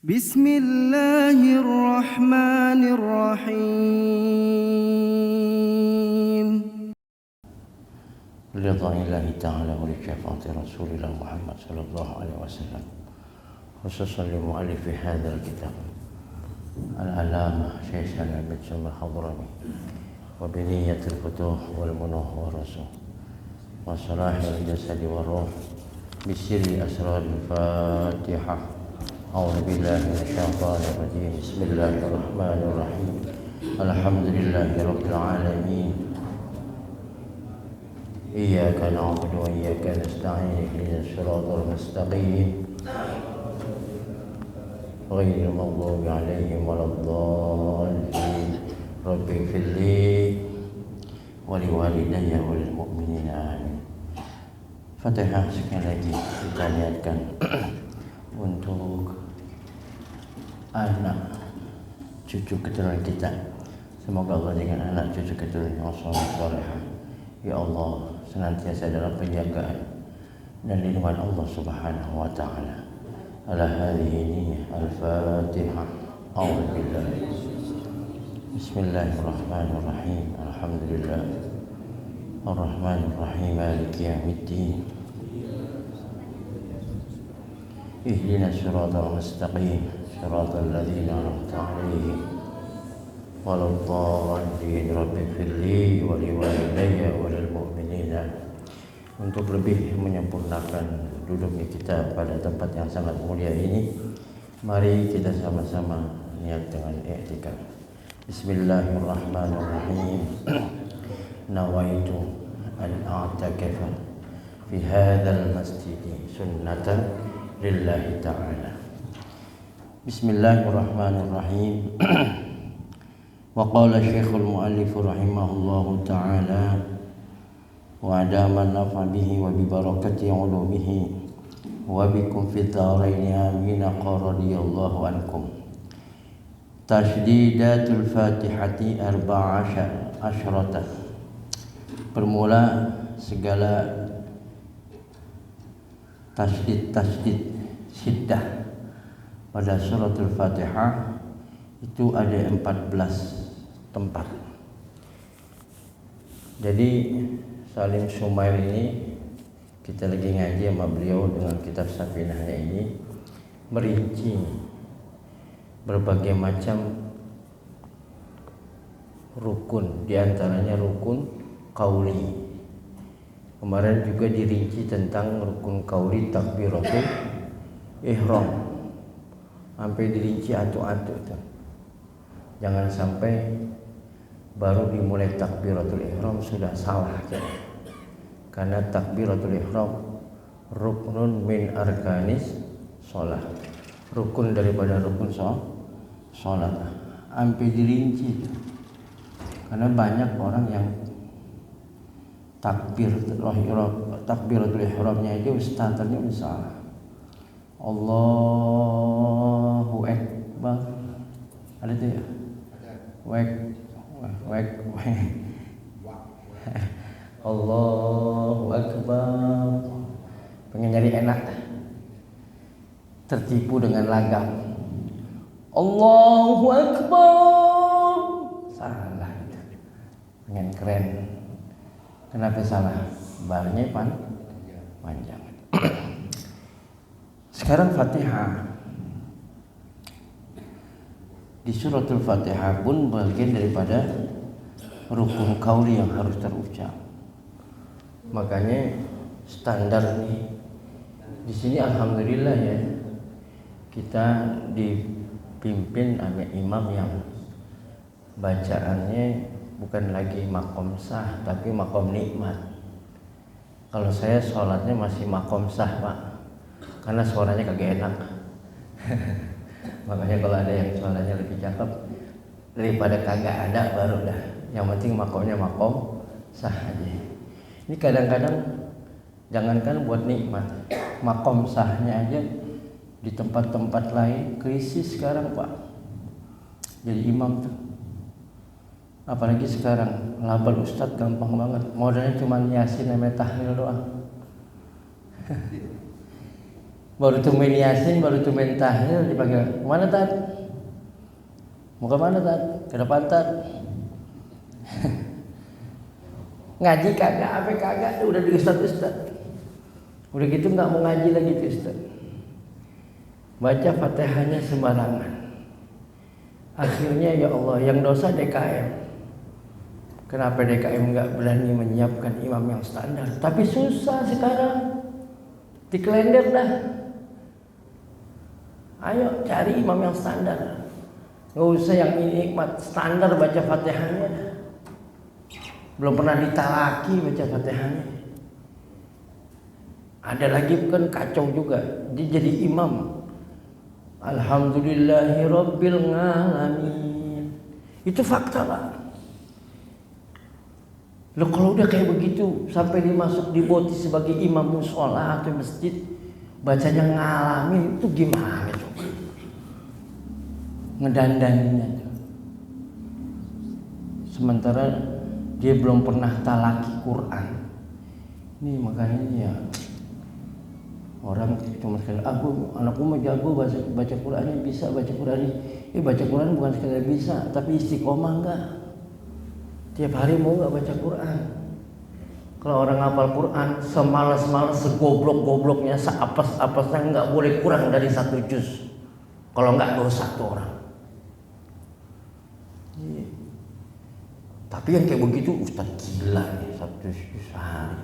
Bismillahirrahmanirrahim. Lillahi ta'ala wa li syafaati Rasulillah Muhammad sallallahu alaihi wasallam. Khususan li mu'allifi hadzal kitab al-alama Syekh Salim bin Sumar Hadrami wa bi niyyatil futuh wal munuh wa rasul wa salahil jasadi wa ruh bi sirri asraril Fatihah. A'udzu billahi minasyaitonir rajim. Bismillahirrahmanirrahim. Alhamdulillahirabbil alamin. Iyyaka na'budu wa iyyaka nasta'in. Ihdinas siratal mustaqim. Ghairil maghdubi 'alaihim waladdallin. Rabbi ighfirli wa liwalidayya wa lil mu'minina amin. Fatihah sekali lagi kita niatkan untuk anak cucu keturunan kita. Semoga Allah dengan anak cucu keturunan yang saleh. Ya Allah, senantiasa dalam penjagaan dan lindungan Allah Subhanahu wa taala. Ala hadhihi al-Fatihah. A'udzu billahi. Bismillahirrahmanirrahim. Alhamdulillah. Ar-Rahmanir-Rahim. Maliki yaumiddin. Ihdinas siratal mustaqim. Siratal ladzina an'amta 'alaihim waladdallin. Rabbi ighfirli wa liwalidayya wa lil mu'minina. Untuk lebih menyempurnakan duduknya kita pada tempat yang sangat mulia ini, mari kita sama-sama niat dengan i'tikaf. Bismillahirrahmanirrahim. Nawaitu an a'takafa fi hadzal masjid sunnatan lillahi ta'ala. Bismillahirrahmanirrahim. Wa qala Syekhul Mu'allif rahimahullahu ta'ala wa adama nafa bihi wa bi barakati ulumihi wa bikum fid dharain amin. Radhiyallahu ankum. Tashdidatul Fatihati asyrata. Bermula segala tasdid syiddah pada suratul Fatihah itu ada 14 tempat. Jadi Salim Sumail ini, kita lagi ngaji sama beliau dengan kitab Safinahnya ini, merinci berbagai macam rukun, diantaranya rukun qauli. Kemarin juga dirinci tentang rukun qauli takbiratul ihram, sampai dirinci atu-atu tuh. Jangan sampai baru dimulai takbiratul ihram sudah salah ya. Karena takbiratul ihram ruknun min arkanis sholat, rukun daripada rukun sholat. Sampai dirinci tuh. Karena banyak orang yang takbiratul ihramnya itu starternya salah. Allahu Akbar. Ada tuh ya? Wek. Allahu Akbar. Pengen nyari enak, tertipu dengan lagam. Allahu Akbar. Salah. Pengen keren. Kenapa salah? Barnya panjang. Sekarang Fatihah. Di suratul Fatihah pun bagian daripada rukun qauli yang harus terucap. Makanya standar nih. Di sini alhamdulillah ya, kita dipimpin oleh imam yang bacaannya bukan lagi makom sah tapi makom nikmat. Kalau saya sholatnya masih makom sah Pak, karena suaranya kagak enak. Makanya kalau ada yang suaranya lebih cakep daripada kagak ada baru dah. Yang penting makomnya makom sah aja. Ini kadang-kadang jangankan buat nikmat, makom sahnya aja di tempat-tempat lain krisis sekarang Pak. Jadi imam tuh, apalagi sekarang label ustadz gampang banget, modalnya cuma yasin sama tahlil doang. Baru tumen Yasin, baru tumen tahlil dipanggil. Mana Tat? Mau ke mana Tat? Ke depan Tat. Ngaji kagak, apa kagak, udah di Ustaz. Udah gitu nggak mau ngaji lagi tuh Ustaz. Baca Fatihahnya sembarangan. Akhirnya ya Allah, yang dosa DKM. Kenapa DKM nggak berani menyiapkan imam yang standar? Tapi susah sekarang. Dikelender dah. Ayo cari imam yang standar. Nggak usah yang ini standar baca Fatihahnya. Belum pernah ditalaki baca Fatihahnya. Ada lagi kan kacau juga. Dia jadi imam. Alhamdulillahirabbil alamin. Itu fakta lah. Loh kalau udah kayak begitu sampai dimasuk diboti sebagai imam mushola atau masjid, bacanya ngalamin, itu gimana coba? Ngedandaninnya tuh. Sementara dia belum pernah talaki Quran. Ini makanya ya orang cuma sekali, anakku mah jago baca Qurannya, bisa baca Qurannya. Baca Quran bukan sekadar bisa, tapi istiqomah enggak. Tiap hari mau enggak baca Quran. Kalau orang hafal Quran, semalas-malas, segoblok-gobloknya, seapes-apesnya enggak boleh kurang dari 1 juz. Kalau enggak dosa tuh orang. Tapi yang kayak begitu Ustaz gila nih, 1 juz sehari.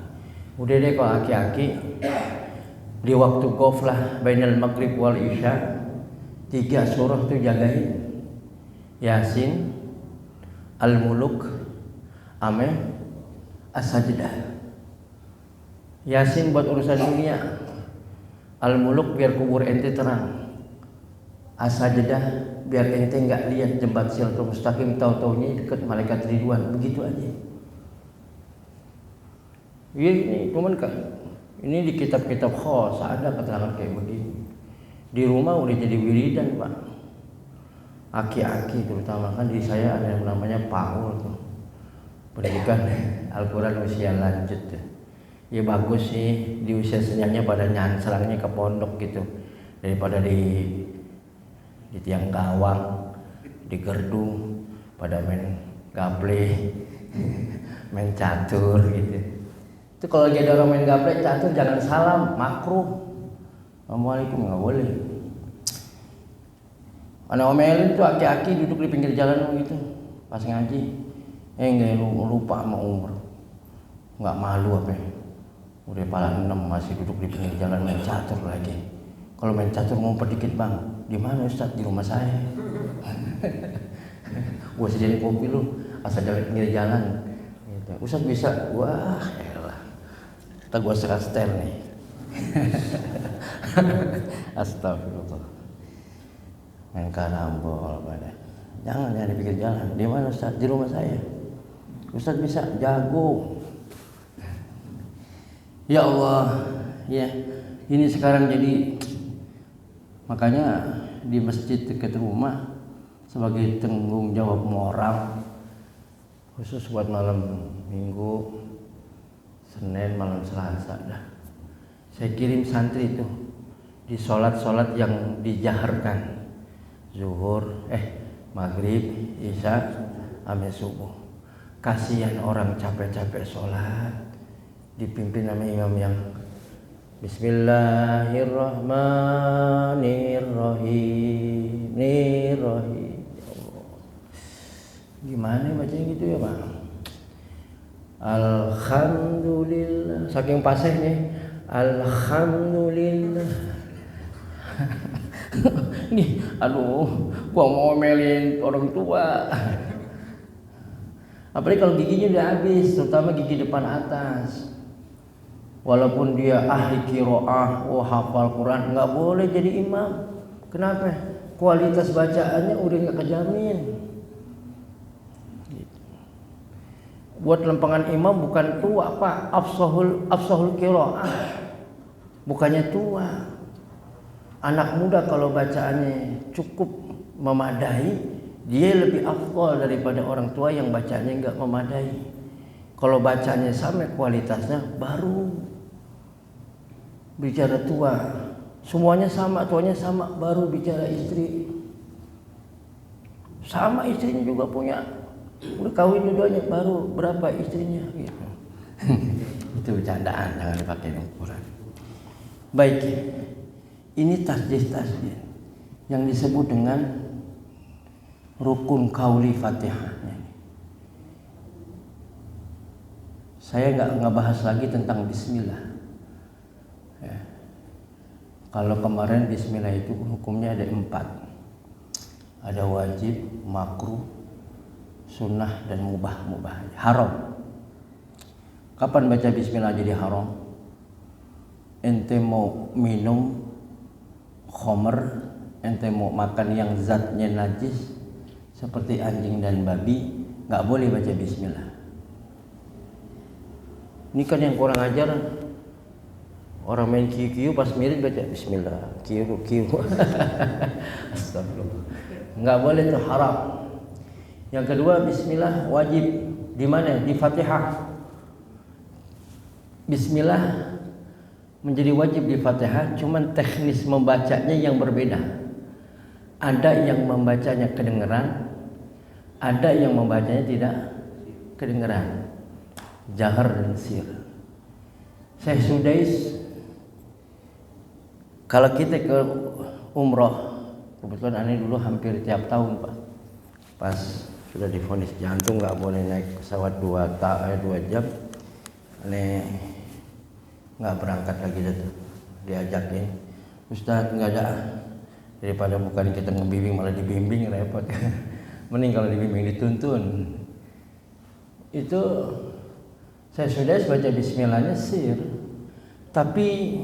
Udah deh kalau aki-aki di waktu ghaflah bainal maghrib wal isya 3 surah tuh jagain. Yasin, Al-Muluk, As-Sajdah. Yasin buat urusan dunia. Al-Muluk biar kubur ente terang. As-Sajdah biar ente enggak lihat jembat Siratul Mustaqim, tahu-taunya dekat malaikat Ridwan, begitu aja. Ini cuman kan ini di kitab-kitab khos ada keterangan kayak begini. Di rumah udah jadi wiridan Pak. Aki-aki terutama kan di saya ada yang namanya Paul tuh. Pendidikan Al-Quran usia lanjut tuh. Ya bagus sih di usia senyanya pada nyanselangnya ke pondok gitu. Daripada di tiang gawang, di gerdung, pada main gaple, main catur gitu. Itu kalau lagi ada orang main gaple catur jangan salam, makruh. Assalamualaikum nggak boleh. Anak omelin tuh aki-aki duduk di pinggir jalan gitu pas ngaji. Nggak lupa sama umur. Nggak malu apa? Udah pala 6 masih duduk di pinggir jalan main catur lagi. Kalau main catur ngumpet dikit bang, di mana Ustaz? Di rumah saya. Gua sediain kopi lu, asal jalan pinggir jalan. Gitu. Ustaz bisa? Wah, elah. Kita gua setel nih. Astagfirullah. Main karambol pada. Jangan di pinggir jalan. Di mana Ustaz? Di rumah saya. Ustaz bisa? Jago. Ya Allah, ya. Ini sekarang jadi makanya di masjid dekat rumah sebagai tanggung jawab moral khusus buat malam Minggu, Senin, malam Selasa dah. Saya kirim santri itu di sholat-sholat yang dijaharkan, zuhur, maghrib, isya, sampai subuh. Kasihan orang capek-capek sholat, dipimpin sama imam yang Bismillahirrahmanirrahim. Gimana bacanya gitu ya Pak? Alhamdulillah. Saking pasehnya. Alhamdulillah. Nih, aduh, gua mau omelin orang tua. Apalagi kalau giginya udah habis, terutama gigi depan atas. Walaupun dia ahli qiraah, hafal Quran, nggak boleh jadi imam. Kenapa? Kualitas bacaannya udah nggak kejamin. Gitu. Buat lempengan imam bukan tua Pak, afsahul qiraah. Bukannya tua. Anak muda kalau bacaannya cukup memadai, dia lebih afdal daripada orang tua yang bacaannya nggak memadai. Kalau bacanya sama kualitasnya baru bicara tua. Semuanya sama, tuanya sama, baru bicara istri. Sama istrinya juga punya, udah kawin dua-duanya, baru berapa istrinya gitu. Itu bercandaan, jangan dipakai ukuran. Baik, ini tasdid yang disebut dengan rukun qauli Fatihahnya. Saya nggak bahas lagi tentang Bismillah. Ya. Kalau kemarin Bismillah itu hukumnya ada 4. Ada wajib, makruh, sunnah, dan mubah. Haram. Kapan baca Bismillah jadi haram? Ente mau minum khomer, ente mau makan yang zatnya najis seperti anjing dan babi, nggak boleh baca Bismillah. Ini kan yang kurang ajar. Orang main kiu-kiu pas mirip baca Bismillah, kiu. Astagfirullah. Nggak boleh, itu haram. Yang kedua, Bismillah wajib. Di mana? Di Fatihah. Bismillah menjadi wajib di Fatihah, cuman teknis membacanya yang berbeda. Ada yang membacanya kedengeran, ada yang membacanya tidak kedengeran. Jahar dan sir. Syekh Sudais, kalau kita ke umroh, kebetulan aneh dulu hampir tiap tahun Pak. Pas sudah divonis jantung nggak boleh naik pesawat 2 jam, aneh nggak berangkat lagi tuh. Diajakin, Ustadz nggak ada, daripada bukan kita ngebimbing malah dibimbing repot. Mending kalau dibimbing dituntun. Itu saya sudah baca Bismillahnya sir, tapi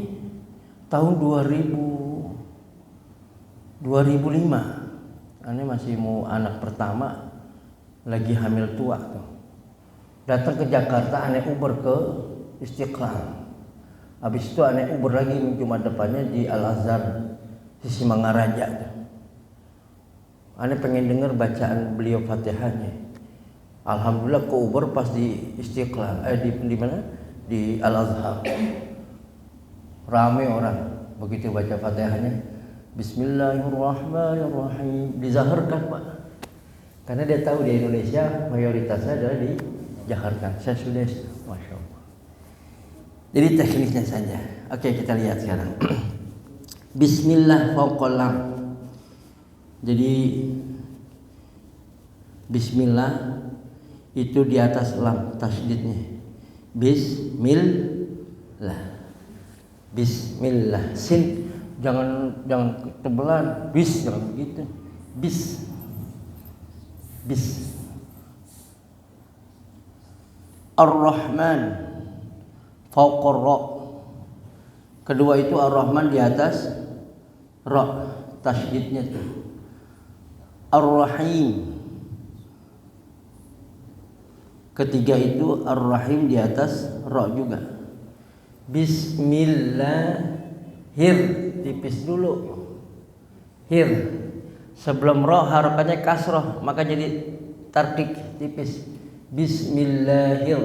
tahun 2005, aneh masih mau anak pertama, lagi hamil tua tuh. Datang ke Jakarta, aneh Uber ke Istiqlal. Habis itu aneh Uber lagi Jumat depannya di Al Azhar sisi Mangaraja tuh. Aneh pengen denger bacaan beliau Fatihahnya. Alhamdulillah ke Uber pas di Istiqlal, di mana? Di Al Azhar. Rame orang begitu baca Fatihahnya, Bismillahirrahmanirrahim, dizaharkan Pak. Karena dia tahu di Indonesia mayoritasnya adalah dijaharkan. Saya sudah, masya Allah. Jadi tekniknya saja. Oke, kita lihat sekarang. Bismillah fauqal lam. Jadi Bismillah itu di atas lam tasydidnya. Bismillah. Bismillah, sin jangan tebelan, bis jangan begitu, bis Ar-Rahman fauqar ra, kedua itu Ar-Rahman di atas ra, tasydidnya tuh. Ar-Rahim, ketiga itu Ar-Rahim di atas ra juga. Bismillahir, tipis dulu. Hir. Sebelum ra harakannya kasrah, maka jadi tarkik tipis. Bismillahir.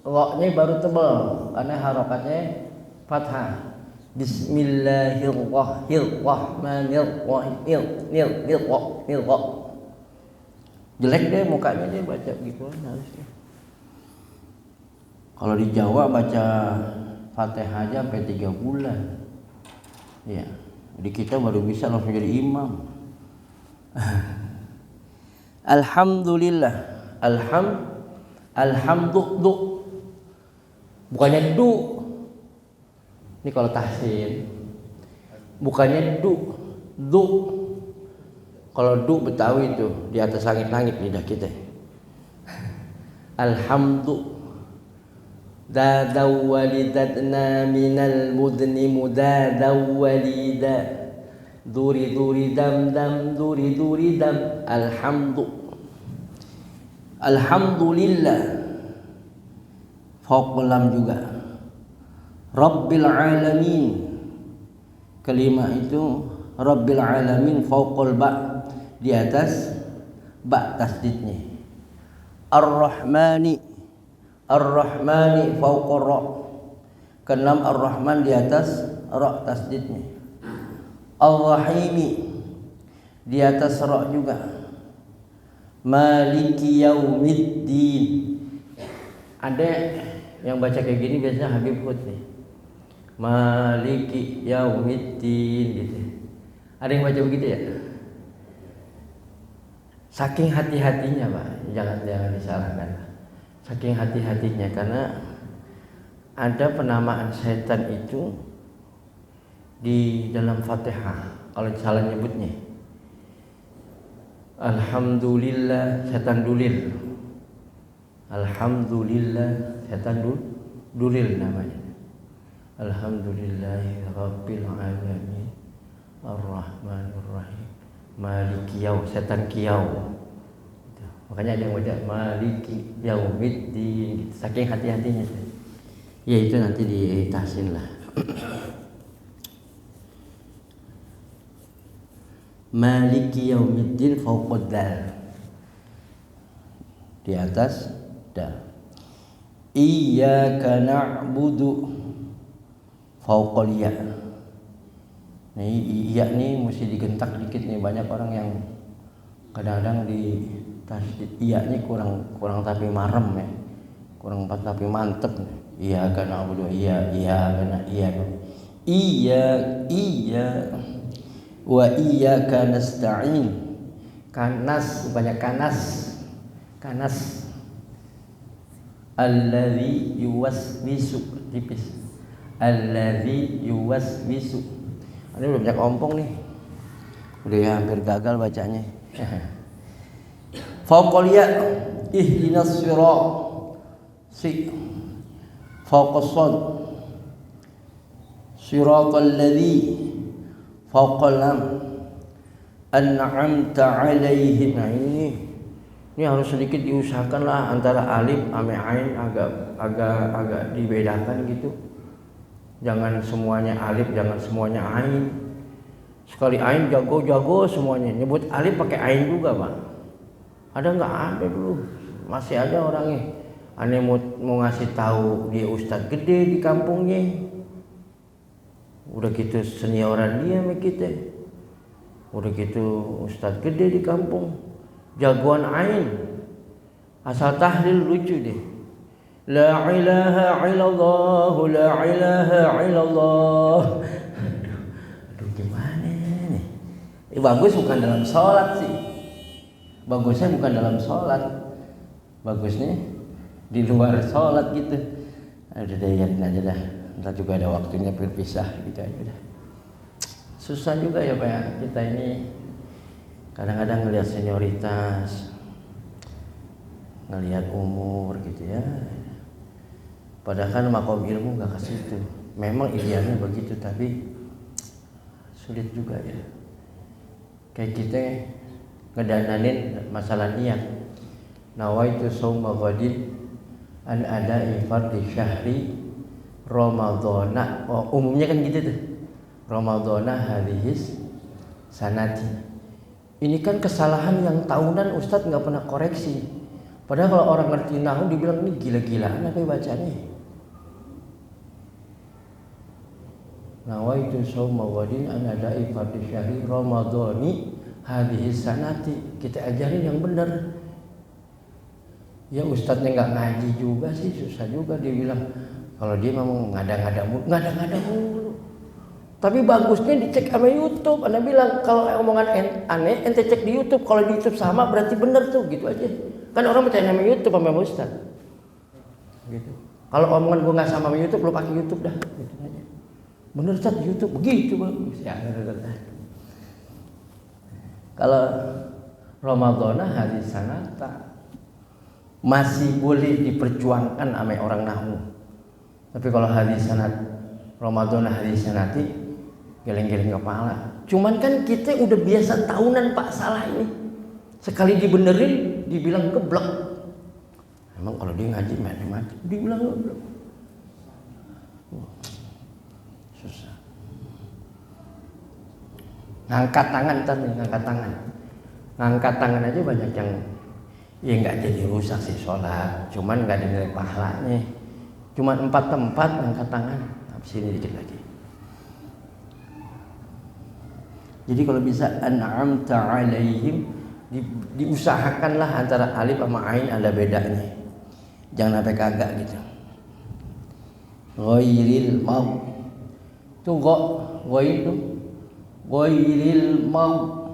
Ra-nya baru tebal karena harakatnya fathah. Bismillahirrahmanirrahim. Jelek deh mukanya dia baca gitu harusnya. Kalau di Jawa baca Fatihah aja sampai 3 bulan. Ya, di kita baru bisa langsung jadi imam. Alhamdulillah. Alhamdu. Bukannya du. Ini kalau tahsin. Bukannya du. Kalau du Betawi itu di atas langit-langit lidah kita. Alhamdu. Dadaw walidatna minal mudni mudadaw walida duri dam duri dam. Alhamdulillah fauqal lam juga. Rabbil alamin, kelima itu Rabbil alamin fauqal ba, di atas ba tasdidnya. Ar-Rahmani fauqar ra, keenam Ar-Rahman di atas ra tasdidnya. Ar-Rahimi, di atas ra juga. Maliki yaumiddin. Ada yang baca kayak gini biasanya Habib Hud nih. Maliki yaumiddin gitu. Ada yang baca begitu ya? Saking hati-hatinya Pak, jangan disalahkan. Saking hati-hatinya karena ada penamaan setan itu di dalam Fatihah. Kalau salah nyebutnya, Alhamdulillah setan dulil. Alhamdulillah setan dulil namanya. Alhamdulillahi rabbil alamin Ar-Rahmanir Rahim Maliki yaum, setan kiyau. Makanya ada yang baca Maliki yaumiddin. Saking hati-hatinya. Ya itu nanti ditahsin lah. Maliki yaumiddin fauqad dal. Di atas dal. Iyyaka na'budu fauqal ya. Nah, iya nih mesti digentak dikit nih, banyak orang yang kadang-kadang di tasdid iya-nya kurang tapi marem ya. Kurang tapi mantep. Iyyaka na'budu iya wa iyyaka nasta'in. Kanas, banyak kanas alladzi yuwaswisu, tipis. Alladzi yuwaswisu. Ini udah banyak ompong nih. Udah ya, hampir gagal bacanya. Fauqal ya ihdinas sirat si fauqas sad siratal ladzi fauqal lam an'amta alaihim. Nah ini harus sedikit diusahakan lah antara alif sama ain agak dibedakan gitu. Jangan semuanya alif, jangan semuanya ain. Sekali ain jago semuanya. Nyebut alif pakai ain juga, Pak. Ada nggak? Ada dulu. Masih ada orangnya. Aneh mau ngasih tahu dia ustadz gede di kampungnya. Udah gitu senioran dia sama kita. Udah gitu ustadz gede di kampung. Jagoan ain. Asal tahlil lucu deh. La ilaha illallah, la ilaha illallah. Aduh gimana nih? Bagus bukan dalam sholat sih. Bagusnya bukan dalam sholat. Bagusnya di luar sholat gitu. Udah deh, yakin aja dah. Ntar juga ada waktunya berpisah gitu aja dah. Susah juga ya Pak ya. Kita ini kadang-kadang ngelihat senioritas, ngelihat umur gitu ya. Padahal kan makom ilmu gak ke situ. Memang idealnya begitu, tapi sulit juga ya. Kayak kita ngedananin masalah niat. Nawaitu shauma ghadin an ada'i fardhi syahri Ramadhana. Oh, umumnya kan gitu tuh. Ramadhana hadhis sanati. Ini kan kesalahan yang tahunan Ustadz nggak pernah koreksi. Padahal kalau orang ngerti nahu dibilang ini gila-gilaan apa bacanya. Nawaitu shauma ghadin an ada'i fardhi syahri Ramadhani hadhihi sanati. Kita ajarin yang benar. Ya ustadznya nggak ngaji juga sih, susah juga dia bilang. Kalau dia mau ngada-ngada mulu. Tapi bagusnya dicek sama YouTube. Anda bilang kalau omongan aneh ente cek di YouTube. Kalau di YouTube sama berarti benar tuh, gitu aja. Kan orang percaya sama YouTube sama ustadz. Gitu. Kalau omongan gue nggak sama YouTube, lo pakai YouTube dah. Gitu aja. Bener Ustaz YouTube begitu bagus ya. Kalau Ramadhana hadis sanata masih boleh diperjuangkan sama orang nahwu. Tapi kalau hadis sanat Ramadhana hadis sanati geleng-geleng kepala. Cuman kan kita udah biasa tahunan Pak salah ini. Sekali dibenerin dibilang geblek. Emang kalau dia ngaji macam-macam dibilang geblek. Susah. Ngangkat tangan tadi, ngangkat tangan aja banyak yang ya nggak jadi rusak sih sholat, cuman nggak ada nilai pahalanya. Cuman 4 tempat ngangkat tangan, habis ini dikit lagi. Jadi kalau bisa an'amta alaihim, diusahakanlah antara alif sama ain ada bedanya. Jangan sampai kagak gitu. Ghairil maut. Tuh ghair tuh. Ghairil maut.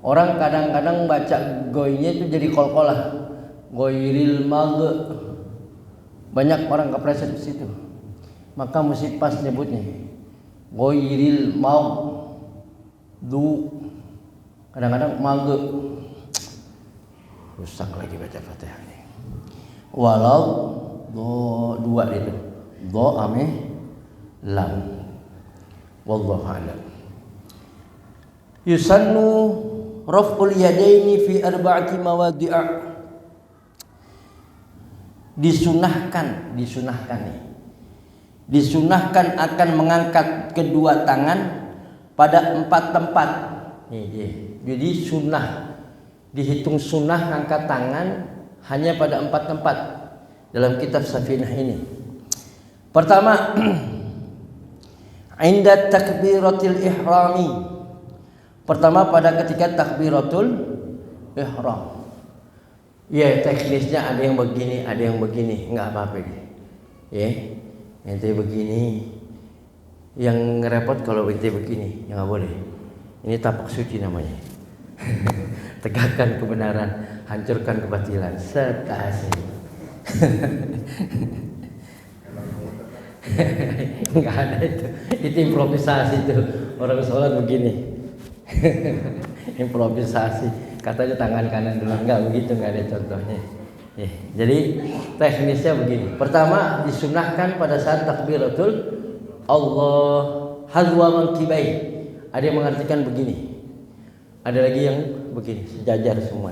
Orang kadang-kadang baca goinya itu jadi kol-kolah. Ghairil mag. Banyak orang kepleset di situ. Maka mesti pas nyebutnya. Ghairil maut. Du. Kadang-kadang mag. Rusak lagi baca Fatihah ini. Walau dua itu. Do ame lam. Wallahu a'lam. Yusannu raf'ul yadaini fi arba'ati mawadi'a. Disunahkan nih. Disunahkan akan mengangkat kedua tangan pada 4 tempat. Jadi sunnah, dihitung sunnah angkat tangan hanya pada 4 tempat dalam kitab Safinah ini. Pertama, inda takbiratul ihrami. Pertama pada ketika takbiratul ihram. Ya, teknisnya ada yang begini, ada yang begini, enggak apa-apa ini. Ya, ente begini. Yang repot kalau ente begini, ya enggak boleh. Ini tapak suci namanya. Tegakkan kebenaran, hancurkan kebatilan. Setasi. Enggak ada itu. Itu improvisasi itu. Orang sholat begini. Improvisasi. Katanya tangan kanan dulu, enggak begitu, enggak ada contohnya. Jadi teknisnya begini. Pertama disunahkan pada saat takbiratul Allah hazwa mankibai. Ada yang mengartikan begini. Ada lagi yang begini, sejajar semua.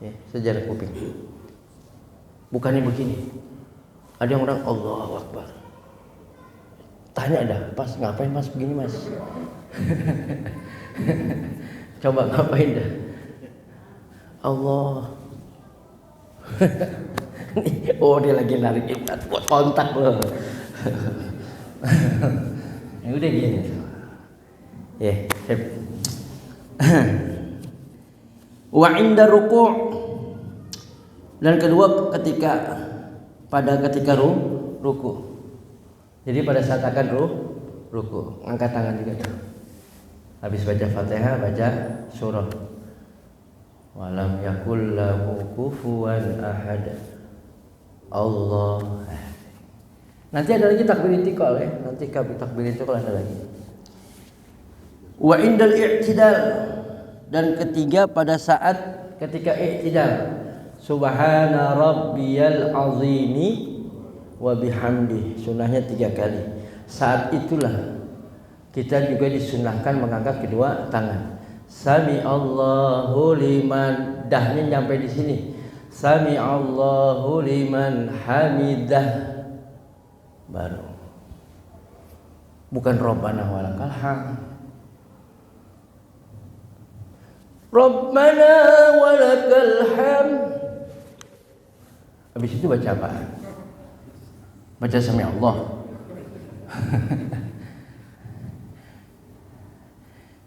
Ya, sejajar kuping. Bukannya begini. Ada yang orang Allahu Akbar. Tanya dah, pas ngapain mas begini mas? Coba ngapain dah? Allah. Oh dia lagi narik ikat buat kontak loh. Ya udah gini. Ya, sip. Wa inda ruku'. Dan kedua ketika ruku. Jadi pada saat akan ruku, angkat tangan juga tuh. Habis baca Fatihah, baca surah. Walam yakul lahu kufuwan ahad. Allah. Nanti ada lagi takbir intiqal ya. Nanti takbir intiqal ada lagi. Wa indal i'tidal. Dan ketiga pada saat ketika i'tidal. Subhana rabbiyal azimi wa bihamdi. Sunnahnya 3 kali. Saat itulah kita juga disunahkan mengangkat kedua tangan. Sami Allahu liman, dahnya nyampe di sini. Sami Allahu liman hamidah. Baru. Bukan Rabbana walakal hamd. Rabbana walakal hamd. Habis itu baca apa? Baca Sami Allah.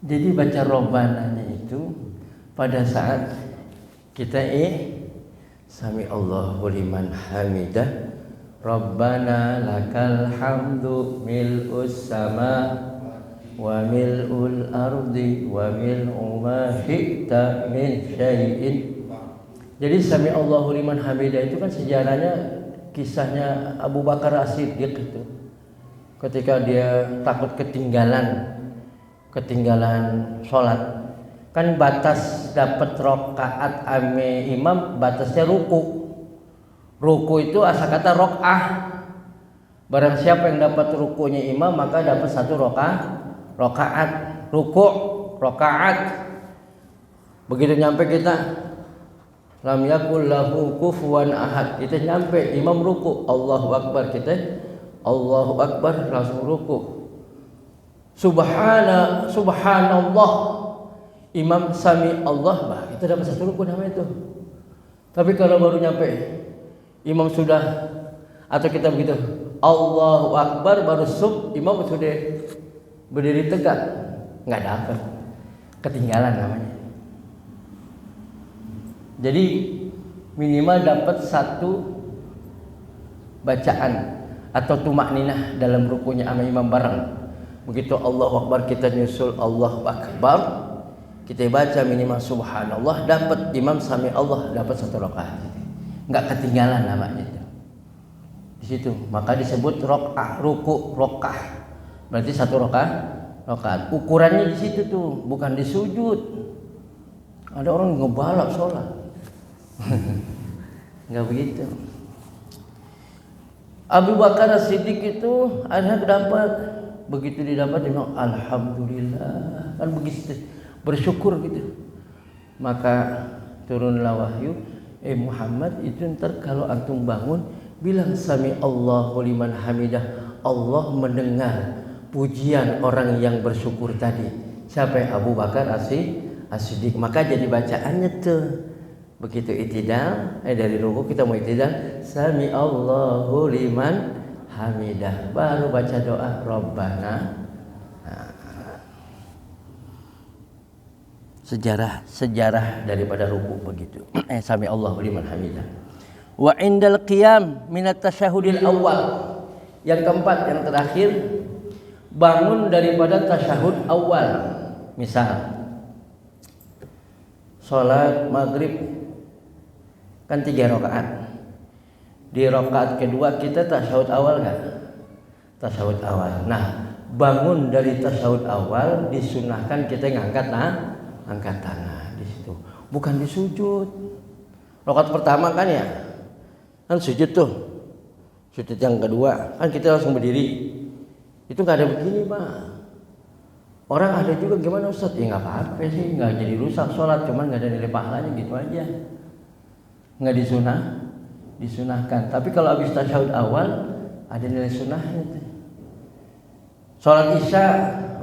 Jadi baca Robbananya itu pada saat kita Sami Allahu liman hamidah. Rabbana lakal hamdu mil'us sama wa mil'ul ardi wa mil'u ma syi'ta min syai'in. Jadi Sami Allahu liman hamidah itu kan sejarahnya kisahnya Abu Bakar As-Siddiq itu. Ketika dia takut ketinggalan sholat, kan batas dapat rakaat ame imam batasnya ruku itu asal kata rakaah. Barang siapa yang dapat rukunya imam maka dapat 1 rakaat. Ruku rakaat. Begitu nyampe kita lam yakul lahu kufuwan ahad, kita nyampe imam ruku, Allahu Akbar, kita Allahu Akbar langsung ruku. Subhanallah. Imam Sami Allah, bah, itu dapat 1 rukun namanya itu. Tapi kalau baru nyampe imam sudah, atau kita begitu Allahu Akbar baru imam sudah berdiri tegak, nggak dapat. ketinggalan namanya. Jadi minimal dapat satu bacaan atau tumakninah dalam rukunya sama imam bareng. Begitu Allahu Akbar kita nyusul Allahu Akbar, kita baca minimal subhanallah, dapat imam sami Allah, dapat satu rakaat. Enggak ketinggalan namanya itu. Di situ maka disebut rakaah, ruku rakaah. Berarti satu rakaat. Ukurannya di situ tuh, bukan di sujud. Ada orang ngebalap sholat. Enggak begitu. Abu Bakar As-Siddiq itu akhirnya dapat, begitu didapat dia bilang alhamdulillah, kan begitu bersyukur gitu. Maka turunlah wahyu, Muhammad itu ntar kalau antum bangun bilang sami Allahu liman hamidah, Allah mendengar pujian orang yang bersyukur tadi. Siapa? Abu Bakar As-Siddiq. Maka jadi bacaannya tuh begitu itidal, dari ruku kita mau itidal, sami Allahu liman hamidah, baru baca doa Rabbana. Sejarah daripada ruku begitu. Sami Allahu liman hamidah. Wa indal qiyam minat tasyahudil awal. Yang keempat, yang terakhir, bangun daripada tasyahud awal. Misal salat maghrib kan 3 rakaat. Di rakaat kedua kita tasyahud awal enggak? Tasyahud awal. Nah, bangun dari tasyahud awal disunahkan kita angkat tangan di situ. Bukan di sujud. Rakaat pertama kan ya, kan sujud tuh. Sujud yang kedua kan kita langsung berdiri. Itu enggak ada begini, Pak. Orang ada juga gimana Ustaz? Ya enggak apa-apa sih, enggak jadi rusak sholat, cuman enggak ada nilai pahalanya gitu aja. Enggak disunahkan. Tapi kalau habis tasyahud awal ada nilai sunnahnya. Sholat Isya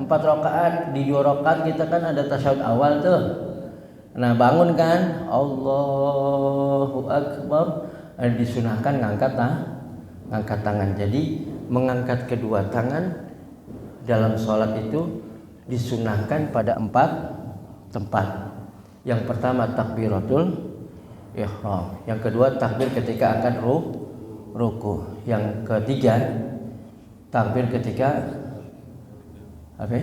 4 rakaat, di 2 rakaat kita kan ada tasyahud awal tuh. Nah, bangun kan Allahu Akbar, disunahkan ngangkat tangan. Jadi mengangkat kedua tangan dalam sholat itu disunahkan pada 4 tempat. Yang pertama takbiratul ihram, yang kedua takbir ketika akan ruku, yang ketiga takbir ketika apa?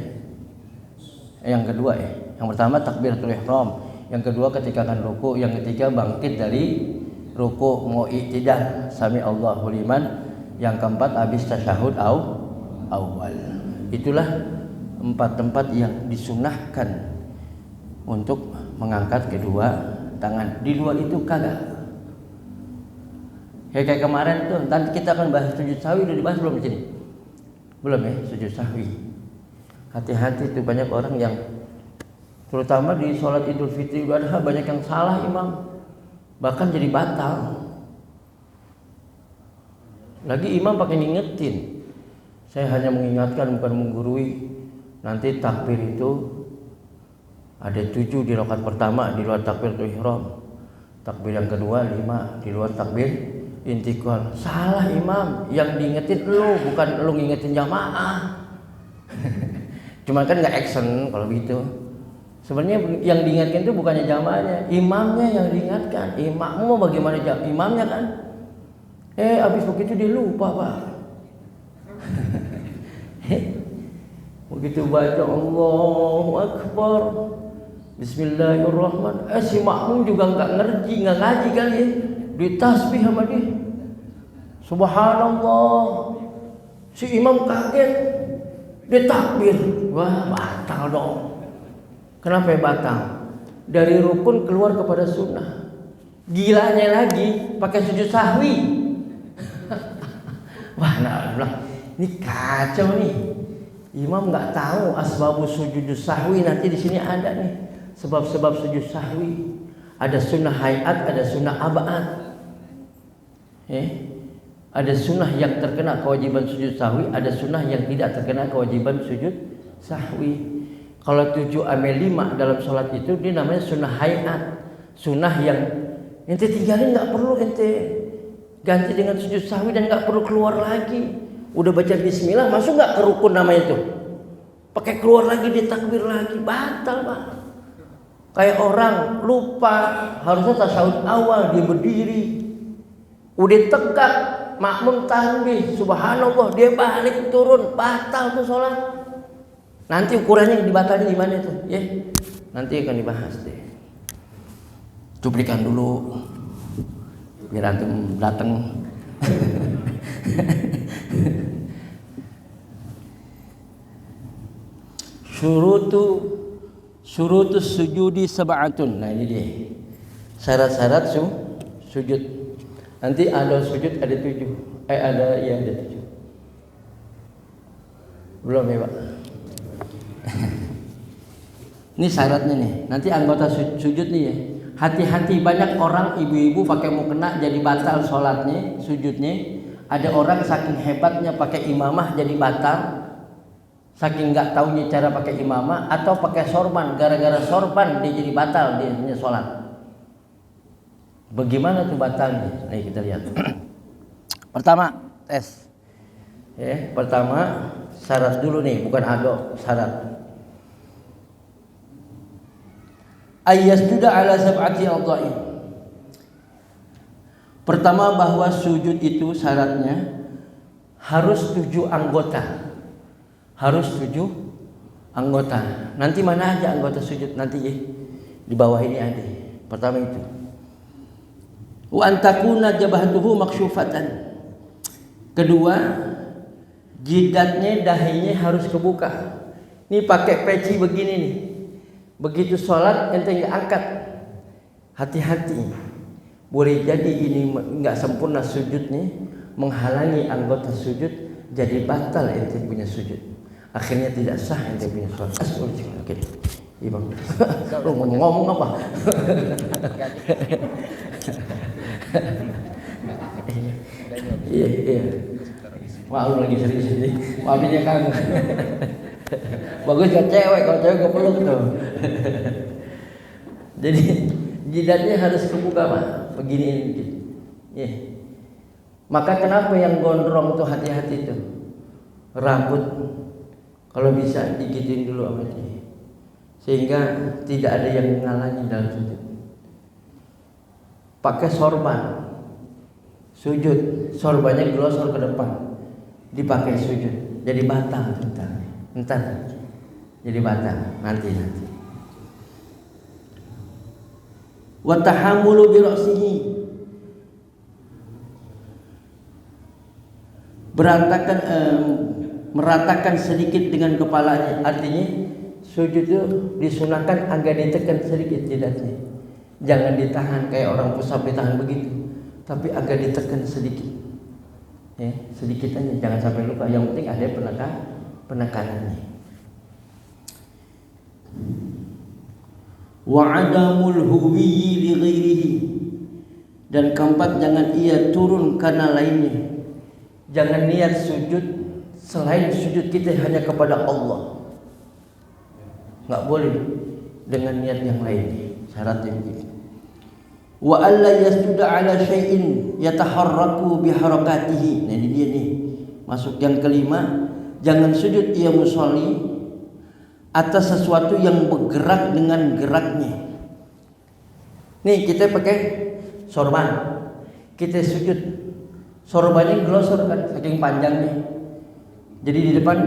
Yang kedua yang pertama takbiratul ihram, yang kedua ketika akan ruku, yang ketiga bangkit dari ruku mau i'tidal sami Allahu liman, yang keempat habis tasyahud awal. Itulah 4 tempat yang disunahkan untuk mengangkat kedua tangan. Di luar itu kagak. Kayak kemarin tuh, nanti kita akan bahas sujud sahwi. Udah dibahas belum di sini? Belum ya, sujud sahwi. Hati-hati tuh, banyak orang yang terutama di sholat Idul Fitri Idul Adha banyak yang salah imam, bahkan jadi batal. Lagi imam pakai ngingetin. Saya hanya mengingatkan bukan menggurui. Nanti takbir itu ada 7 di rakaat pertama di luar takbiratul ihram. Takbir yang kedua 5 di luar takbir intikal. Salah imam, yang diingetin lu, bukan lu ngingetin jamaah. Cuma kan nggak action kalau gitu. Sebenarnya yang diingatkan itu bukannya jamaahnya, imamnya yang diingatkan. Imammu mau bagaimana imamnya kan? Abis begitu dia lupa, Pak. Begitu baca Allahu Akbar, Bismillahirrahmanirrahim. Si makmum juga nggak ngaji kali ya. Ditasbih sama dia. Subhanallah. Si imam kaget. Dia takbir. Wah, batal dong. Kenapa batal? Dari rukun keluar kepada sunnah. Gilanya lagi pakai sujud sahwi. Wah, nah, ini kacau nih. Imam nggak tahu asbabus sujud sahwi, nanti di sini ada nih sebab-sebab sujud sahwi. Ada sunnah hayat, ada sunnah abad. Ada sunnah yang terkena kewajiban sujud sahwi, ada sunnah yang tidak terkena kewajiban sujud sahwi. Kalau 7/5 dalam sholat itu dia namanya sunnah hayat, sunnah yang ente tinggalin, nggak perlu ente ganti dengan sujud sahwi dan nggak perlu keluar lagi. Udah baca bismillah, masuk nggak ke rukun namanya itu? Pakai keluar lagi, ditakbir lagi, batal, Pak. Kayak orang lupa harusnya tasyahud awal dia berdiri. Udah tegak makmum tasbih, subhanallah, dia balik turun, batal tuh sholat. Nanti ukurannya dibatalnya di mana tuh? Ya, nanti akan dibahas deh. Cuplikan dulu, biar antum datang. Syurutus sujudi sab'atun. Nah ini dia. Syarat-syarat sujud. Nanti ada sujud ada 7. Ada 7. Belum ya, Pak? Ini syaratnya nih. Nanti anggota sujud nih ya. Hati-hati, banyak orang ibu-ibu pakai mukena jadi batal sholatnya, sujudnya. Ada orang saking hebatnya pakai imamah jadi batal. Saking nggak taunya cara pakai imamah, atau pakai sorban, gara-gara sorban dia jadi batal dia sholat. Bagaimana tuh batalnya? Nih kita lihat. Pertama tes. Ya, pertama syarat dulu nih, bukan ado, syarat. Ayyasjuda ala sab'ati adha'i. Pertama bahwa sujud itu syaratnya harus 7 anggota. Harus 7 anggota. Nanti mana aja anggota sujud nanti ya. Di bawah ini ada. Pertama itu. Wa antakuna jabhatuhu maksyufatan. Kedua, jidatnya, dahinya harus kebuka. Ini pakai peci begini nih. Begitu sholat ente nggak angkat. Hati-hati. Boleh jadi ini nggak sempurna sujudnya, menghalangi anggota sujud, jadi batal ente punya sujud. Akhirnya tidak sah ente punya sholat. Oke, iya bang. Lu ngomong apa? Iya. Wah, lu lagi serius ini. Wabinya kan. Bagus kan cewek, kalau cewek gue peluk tuh. Jadi jidatnya harus kebuka, Pak. Beginiin dikit. Yeah. Maka kenapa yang gondrong tuh hati-hati tuh. Rambut kalau bisa digitin dulu sama dia. Sehingga tidak ada yang menghalangi dalam sujud. Pakai sorban. Sujud, sorbannya glosor ke depan. Dipakai sujud. Jadi batal entar. Jadi batal nanti. Wa tahammulu bi ra'sihi. Meratakan sedikit dengan kepalanya. Artinya sujud itu disunahkan agak ditekan sedikit jidatnya. Jangan ditahan kayak orang pusat ditahan begitu, tapi agak ditekan sedikit. Ya, sedikit aja, jangan sampai lupa. Yang penting ada penekanannya. Wa adamul huwiyyi li ghairihi. Dan keempat, jangan ia turun karena lainnya. Jangan niat sujud selain sujud kita hanya kepada Allah. Enggak boleh dengan niat yang lain. Syaratnya begitu. Wa alla yasjuda ala syai'in yataharraku biharakatihi. Nah ini dia nih. Masuk yang kelima, jangan sujud ia musolli atas sesuatu yang bergerak dengan geraknya. Nih kita pakai sorban, kita sujud, sorbannya glosor kan, saking panjangnya. Jadi di depan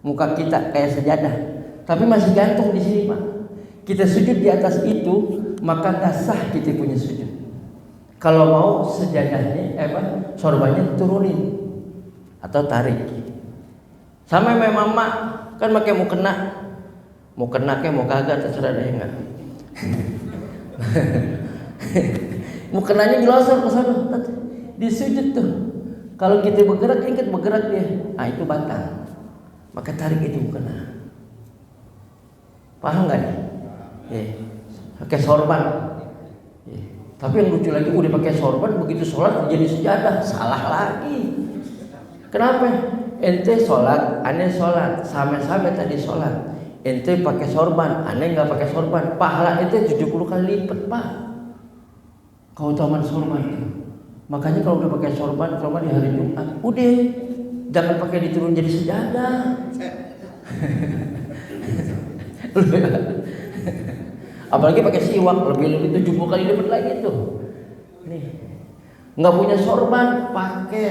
muka kita kayak sejadah, tapi masih gantung di sini, Pak. Kita sujud di atas itu, maka gak sah kita punya sujud. Kalau mau sejadahnya, sorbannya turunin atau tarik. Sama memang mak kan pakai mukena kayak mau kagak terserah deh enggak. Mukenanya glosor ke sana, di sujud tuh. Kalau kita bergerak, ingat bergerak dia. Ah itu batal. Maka tarik itu mukena. Paham enggak nih? Pakai sorban. Tapi yang lucu lagi udah pakai sorban, begitu sholat jadi sejadah, salah lagi. Kenapa? Ente sholat, aneh sholat, sama-sama tadi sholat. Ente pakai sorban, aneh nggak pakai sorban, pahala ente 70 kali lipat, Pak. Keutamaan sorban itu. Makanya kalau udah pakai sorban, kalau di hari Jumat, udah jangan pakai diturun jadi sejadah. Apalagi pakai siwak lebih 70 kali lipat lagi tuh. Nih, nggak punya sorban pakai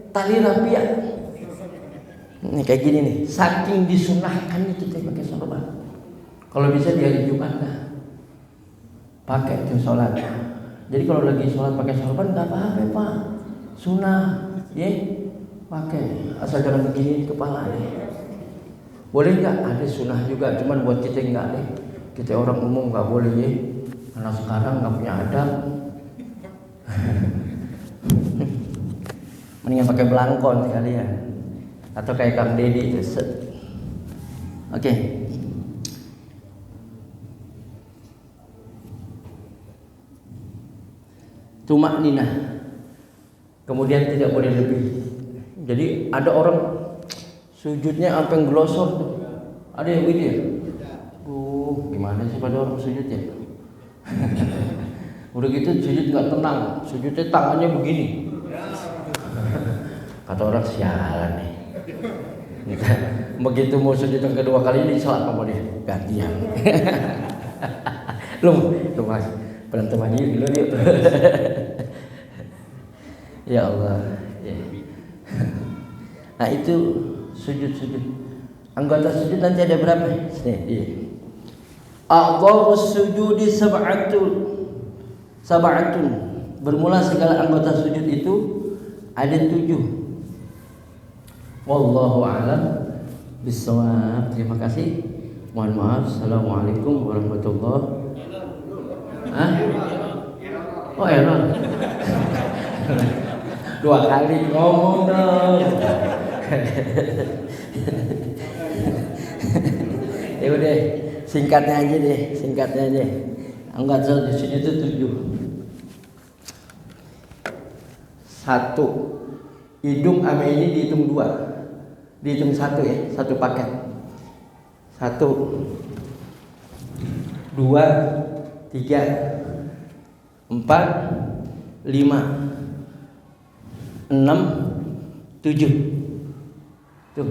tali rapia. Ini kayak gini nih, saking disunahkannya kita pakai sorban. Kalau bisa di hari Jumat dah, pakai tuh sholat. Jadi kalau lagi sholat pakai sorban nggak apa-apa pak, sunnah, ya pakai. Asal jangan begini di kepala deh. Boleh nggak? Ada sunnah juga, cuman buat kita nggak deh. Kita orang umum nggak boleh ya, karena sekarang nggak punya adab. Mendingan pakai belangkon sekalian, atau kayak Kang Dedi itu. Oke. Tumak ninah. Kemudian tidak boleh lebih. Jadi ada orang sujudnya sampai ngelosor tuh. Ada yang gitu ya? Gimana sih pada orang sujud ya? Udah gitu sujud nggak tenang, sujudnya tangannya begini. Kata orang sialan nih. Begitu mau sujud yang kedua kali ini salah kamu deh, gantian. Lu mas berantem aja dulu yuk. Ya Allah. Ya. Nah itu sujud. Anggota sujud nanti ada berapa? Nih. A'dha'us sujudi sab'atun. Bermula segala anggota sujud itu ada 7. Wallahu a'lam bishawab. Terima kasih. Mohon maaf. Assalamualaikum warahmatullahi. Oh error. 2 kali ngomong dong. Ya udah, singkatnya aja deh. Anggota sujud itu 7. 1. Hidung sama ini dihitung 2. Dihitung 1 ya, 1 paket. 1 2 3 4 5 6 7. Tuh.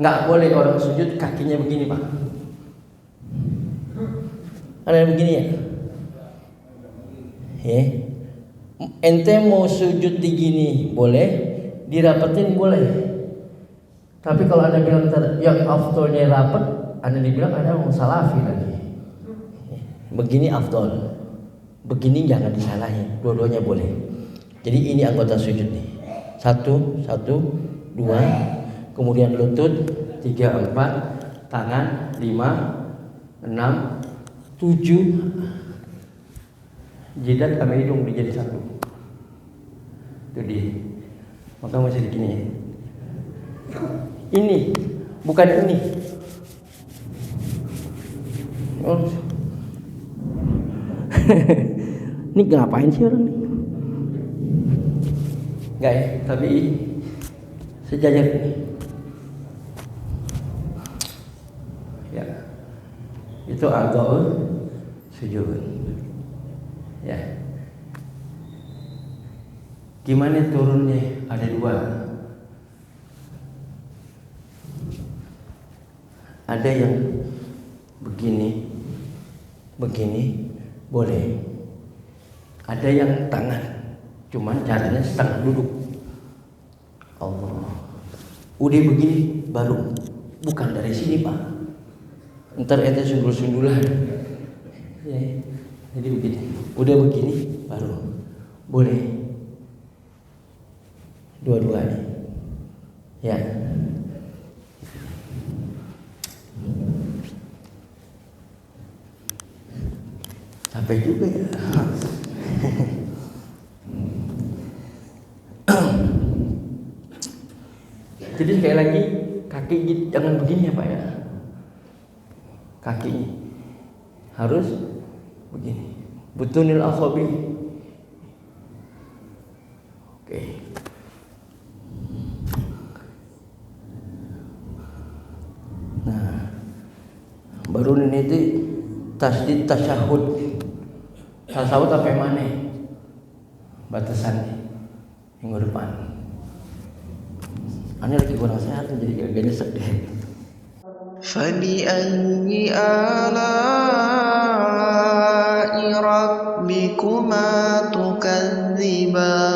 Nggak boleh orang sujud kakinya begini, Pak. Ada yang begini ya? Ente mau sujud di gini boleh, dirapetin boleh. Tapi kalau Anda bilang yang afdolnya rapet, Anda dibilang Anda mau salafi lagi. Begini afdol, begini jangan disalahin, dua-duanya boleh. Jadi ini anggota sujud nih. 1, 2, kemudian lutut 3, 4, tangan 5, 6, 7, jidat sama hidung dijadi 1. Itu dia. Maka masih begini ya. Ini bukan ini. Oh. Ini ngapain sih orang nih? Enggak ya, tapi sejajar ini. Ya. Itu a'dha'us sujud. Ya. Gimana turunnya? Ada 2. Ada yang begini boleh. Ada yang tangan, cuman caranya setengah duduk. Allah. Udah begini baru, bukan dari sini Pak. Ntar ente sundul-sundulan. Ya. Jadi begini. Udah begini baru boleh. Dua-duanya. Ya. Sampai juga ya. Jadi sekali lagi kaki jangan begini ya Pak ya. Kaki harus begini. Butunil asabi. Oke. Nah, baru ini itu tasdid tasyahud. Tasawuf sampai mana? Batasannya minggu depan. Ini lagi kurang sehat jadi agak nyesek deh. فبأي آلاء ربكما تكذبان